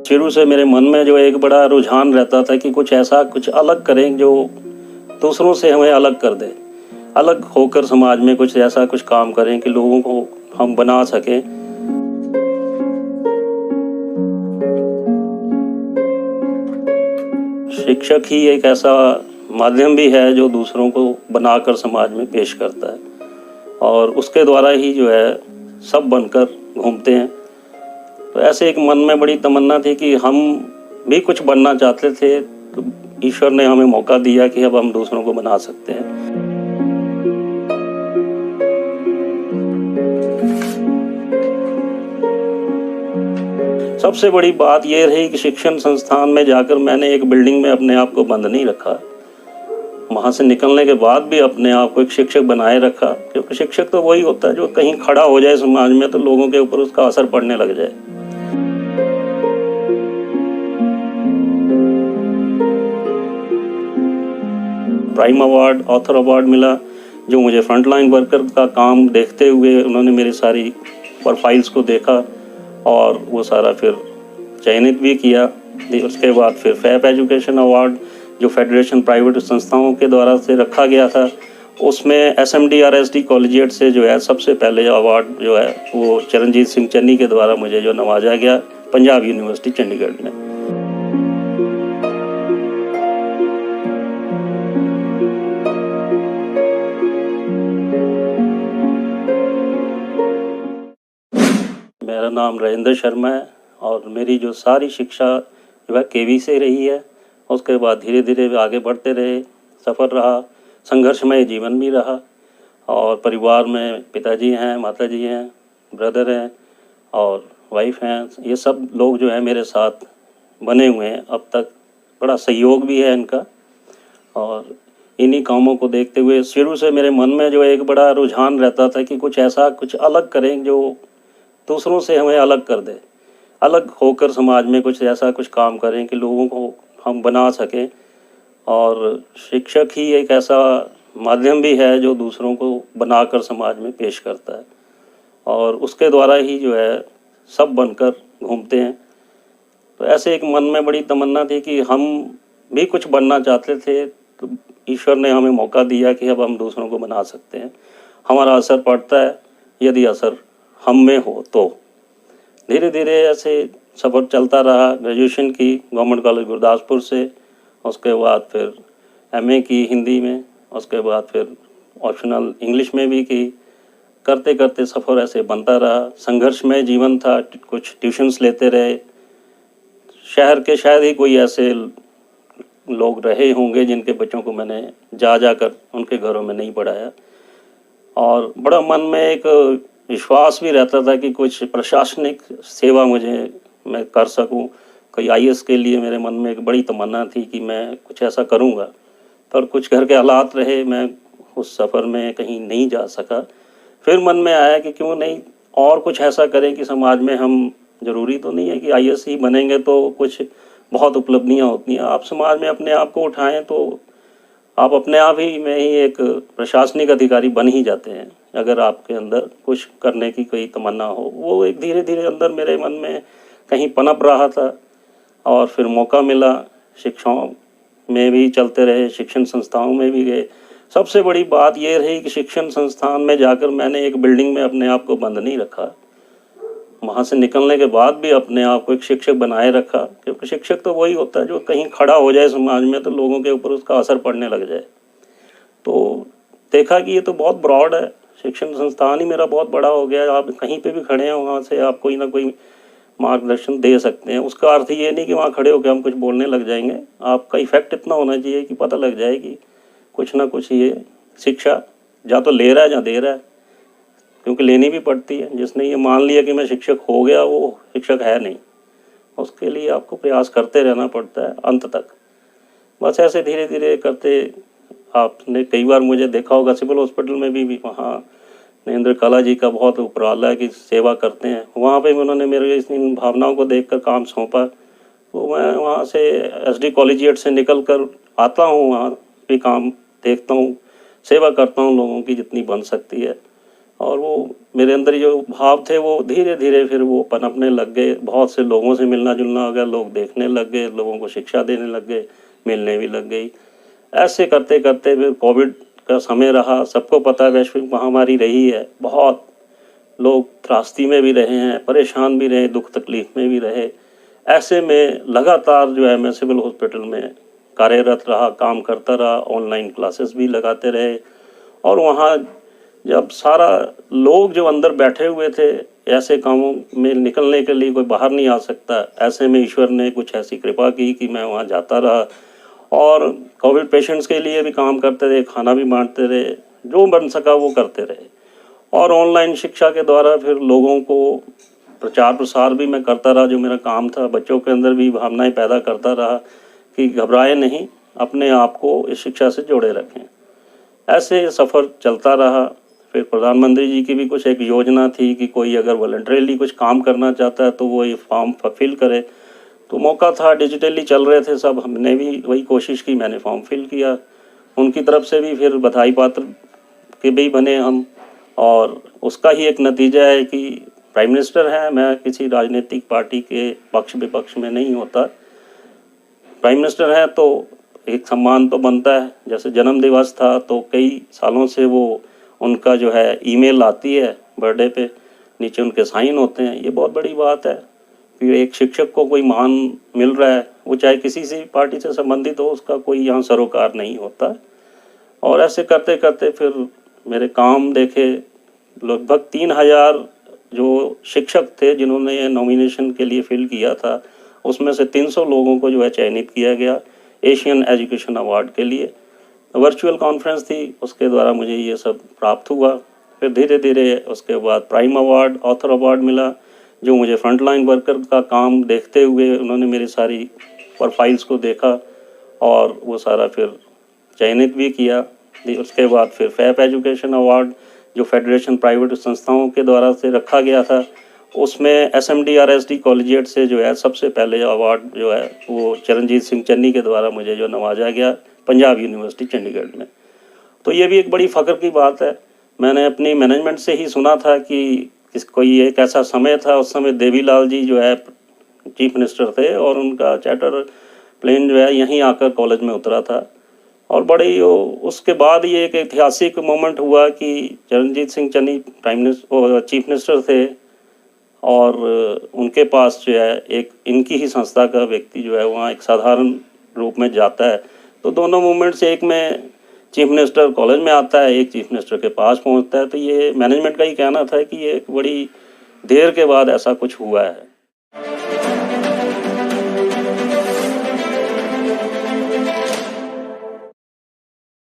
शुरू से मेरे मन में जो एक बड़ा रुझान रहता था कि कुछ ऐसा कुछ अलग करें जो दूसरों से हमें अलग कर दे, अलग होकर समाज में कुछ ऐसा कुछ काम करें कि लोगों को हम बना सकें। शिक्षक ही एक ऐसा माध्यम भी है जो दूसरों को बनाकर समाज में पेश करता है और उसके द्वारा ही जो है सब बनकर घूमते हैं। तो ऐसे एक मन में बड़ी तमन्ना थी कि हम भी कुछ बनना चाहते थे, तो ईश्वर ने हमें मौका दिया कि अब हम दूसरों को बना सकते हैं। सबसे बड़ी बात यह रही कि शिक्षण संस्थान में जाकर मैंने एक बिल्डिंग में अपने आप को बंद नहीं रखा। वहाँ से निकलने के बाद भी अपने आप को एक शिक्षक बनाए रखा, क्योंकि शिक्षक तो वही होता है जो कहीं खड़ा हो जाए समाज में तो लोगों के ऊपर उसका असर पड़ने लग जाए। प्राइम अवार्ड, ऑथर अवार्ड मिला, जो मुझे फ्रंटलाइन वर्कर का काम देखते हुए उन्होंने मेरी सारी प्रोफाइल्स को देखा और वो सारा फिर चयनित भी किया। उसके बाद फिर फैप एजुकेशन अवार्ड जो फेडरेशन प्राइवेट संस्थाओं के द्वारा से रखा गया था, उसमें SMD-RSD कॉलेजिएट से जो है सबसे पहले अवार्ड जो है वो चरणजीत सिंह चन्नी के द्वारा मुझे जो नवाजा गया पंजाब यूनिवर्सिटी चंडीगढ़ में। मेरा नाम राजेंद्र शर्मा है और मेरी जो सारी शिक्षा जो है KV से रही है। उसके बाद धीरे धीरे आगे बढ़ते रहे, सफ़र रहा, संघर्षमय जीवन भी रहा और परिवार में पिताजी हैं, माताजी हैं, ब्रदर हैं और वाइफ हैं। ये सब लोग जो है मेरे साथ बने हुए हैं अब तक, बड़ा सहयोग भी है इनका। और इन्हीं कामों को देखते हुए शुरू से मेरे मन में जो एक बड़ा रुझान रहता था कि कुछ ऐसा कुछ अलग करें जो दूसरों से हमें अलग कर दे, अलग होकर समाज में कुछ ऐसा कुछ काम करें कि लोगों को हम बना सकें। और शिक्षक ही एक ऐसा माध्यम भी है जो दूसरों को बनाकर समाज में पेश करता है और उसके द्वारा ही जो है सब बनकर घूमते हैं। तो ऐसे एक मन में बड़ी तमन्ना थी कि हम भी कुछ बनना चाहते थे, तो ईश्वर ने हमें मौका दिया कि अब हम दूसरों को बना सकते हैं। हमारा असर पड़ता है यदि असर हम में हो तो। धीरे धीरे ऐसे सफ़र चलता रहा। ग्रेजुएशन की गवर्नमेंट कॉलेज गुरदासपुर से, उसके बाद फिर MA की हिंदी में, उसके बाद फिर ऑप्शनल इंग्लिश में भी की। करते करते सफ़र ऐसे बनता रहा। संघर्षमय जीवन था, कुछ ट्यूशन्स लेते रहे। शहर के शायद ही कोई ऐसे लोग रहे होंगे जिनके बच्चों को मैंने जाकर उनके घरों में नहीं पढ़ाया। और बड़ा मन में एक विश्वास भी रहता था कि कुछ प्रशासनिक सेवा मैं कर सकूं। कोई IAS के लिए मेरे मन में एक बड़ी तमन्ना थी कि मैं कुछ ऐसा करूंगा, पर कुछ घर के हालात रहे, मैं उस सफ़र में कहीं नहीं जा सका। फिर मन में आया कि क्यों नहीं और कुछ ऐसा करें कि समाज में हम, ज़रूरी तो नहीं है कि IAS ही बनेंगे तो कुछ बहुत उपलब्धियां होती हैं। आप समाज में अपने आप को उठाएं तो आप अपने आप ही में ही एक प्रशासनिक अधिकारी बन ही जाते हैं, अगर आपके अंदर कुछ करने की कोई तमन्ना हो। वो एक धीरे धीरे अंदर मेरे मन में कहीं पनप रहा था और फिर मौका मिला। शिक्षाओं में भी चलते रहे, शिक्षण संस्थाओं में भी गए। सबसे बड़ी बात ये रही कि शिक्षण संस्थान में जाकर मैंने एक बिल्डिंग में अपने आप को बंद नहीं रखा। वहाँ से निकलने के बाद भी अपने आप को एक शिक्षक बनाए रखा, क्योंकि शिक्षक तो वही होता है जो कहीं खड़ा हो जाए समाज में तो लोगों के ऊपर उसका असर पड़ने लग जाए। तो देखा कि ये तो बहुत ब्रॉड है, शिक्षण संस्थान ही मेरा बहुत बड़ा हो गया। आप कहीं पे भी खड़े हैं वहाँ से आप कोई ना कोई मार्गदर्शन दे सकते हैं। उसका अर्थ ये नहीं कि वहाँ खड़े होकर हम कुछ बोलने लग जाएंगे। आपका इफेक्ट इतना होना चाहिए कि पता लग जाए कि कुछ ना कुछ ये शिक्षा या तो ले रहा है या दे रहा है, क्योंकि लेनी भी पड़ती है। जिसने ये मान लिया कि मैं शिक्षक हो गया वो शिक्षक है नहीं, उसके लिए आपको प्रयास करते रहना पड़ता है अंत तक। बस ऐसे धीरे धीरे करते, आपने कई बार मुझे देखा होगा सिविल हॉस्पिटल में भी वहाँ नरेंद्र काला जी का बहुत उपराला की सेवा करते हैं, वहाँ पे भी उन्होंने मेरे इन भावनाओं को देखकर काम सौंपा। तो मैं वहाँ से SD कॉलेजिएट से निकल कर आता हूँ, वहाँ भी काम देखता हूँ, सेवा करता हूँ लोगों की जितनी बन सकती है। और वो मेरे अंदर जो भाव थे वो धीरे धीरे फिर वो पनपने लग गए। बहुत से लोगों से मिलना जुलना हो गया, लोग देखने लग गए, लोगों को शिक्षा देने लग गए, मिलने भी लग गई। ऐसे करते करते फिर कोविड का समय रहा, सबको पता है वैश्विक महामारी रही है, बहुत लोग त्रासदी में भी रहे हैं, परेशान भी रहे, दुख तकलीफ में भी रहे। ऐसे में लगातार जो है मैं सिविल हॉस्पिटल में कार्यरत रहा, काम करता रहा, ऑनलाइन क्लासेस भी लगाते रहे। और वहाँ जब सारा लोग जो अंदर बैठे हुए थे, ऐसे कामों में निकलने के लिए कोई बाहर नहीं आ सकता, ऐसे में ईश्वर ने कुछ ऐसी कृपा की कि मैं वहाँ जाता रहा और कोविड पेशेंट्स के लिए भी काम करते रहे, खाना भी बांटते रहे, जो बन सका वो करते रहे। और ऑनलाइन शिक्षा के द्वारा फिर लोगों को प्रचार प्रसार भी मैं करता रहा, जो मेरा काम था। बच्चों के अंदर भी भावनाएं पैदा करता रहा कि घबराए नहीं, अपने आप को इस शिक्षा से जोड़े रखें। ऐसे सफ़र चलता रहा। फिर प्रधानमंत्री जी की भी कुछ एक योजना थी कि कोई अगर वॉलंटरीली कुछ काम करना चाहता है तो वो ये फॉर्म फिल करे। तो मौका था, डिजिटली चल रहे थे सब, हमने भी वही कोशिश की, मैंने फॉर्म फिल किया। उनकी तरफ से भी फिर बधाई पात्र के भी बने हम। और उसका ही एक नतीजा है कि प्राइम मिनिस्टर हैं। मैं किसी राजनीतिक पार्टी के पक्ष विपक्ष में नहीं होता। प्राइम मिनिस्टर हैं तो एक सम्मान तो बनता है। जैसे जन्म दिवस था तो कई सालों से वो उनका जो है ईमेल आती है बर्थडे पे, नीचे उनके साइन होते हैं, ये बहुत बड़ी बात है। फिर एक शिक्षक को कोई मान मिल रहा है, वो चाहे किसी से पार्टी से संबंधित हो, उसका कोई यहाँ सरोकार नहीं होता। और ऐसे करते करते फिर मेरे काम देखे। लगभग 3000 जो शिक्षक थे जिन्होंने नॉमिनेशन के लिए फिल किया था, उसमें से 300 लोगों को जो है चयनित किया गया एशियन एजुकेशन अवार्ड के लिए। वर्चुअल कॉन्फ्रेंस थी, उसके द्वारा मुझे ये सब प्राप्त हुआ। फिर धीरे धीरे उसके बाद प्राइम अवार्ड, ऑथर अवार्ड मिला, जो मुझे फ्रंटलाइन वर्कर का काम देखते हुए उन्होंने मेरी सारी प्रोफाइल्स को देखा और वो सारा फिर चयनित भी किया। उसके बाद फिर फैप एजुकेशन अवार्ड जो फेडरेशन प्राइवेट संस्थाओं के द्वारा से रखा गया था, उसमें SMDRSD कॉलेजिएट से जो है सबसे पहले अवार्ड जो है वो चरणजीत सिंह चन्नी के द्वारा मुझे जो नवाजा गया पंजाब यूनिवर्सिटी चंडीगढ़ में। तो ये भी एक बड़ी फ़ख्र की बात है। मैंने अपनी मैनेजमेंट से ही सुना था कि कोई एक ऐसा समय था, उस समय देवीलाल जी जो है चीफ मिनिस्टर थे और उनका चार्टर प्लेन जो है यहीं आकर कॉलेज में उतरा था। और बड़ी उसके बाद ये एक ऐतिहासिक मोमेंट हुआ कि चरणजीत सिंह चन्नी चीफ मिनिस्टर थे और उनके पास जो है एक इनकी ही संस्था का व्यक्ति जो है वहाँ एक साधारण रूप में जाता है। तो दोनों मूवमेंट से, एक में चीफ मिनिस्टर कॉलेज में आता है, एक चीफ मिनिस्टर के पास पहुँचता है। तो ये मैनेजमेंट का ही कहना था कि ये एक बड़ी देर के बाद ऐसा कुछ हुआ है।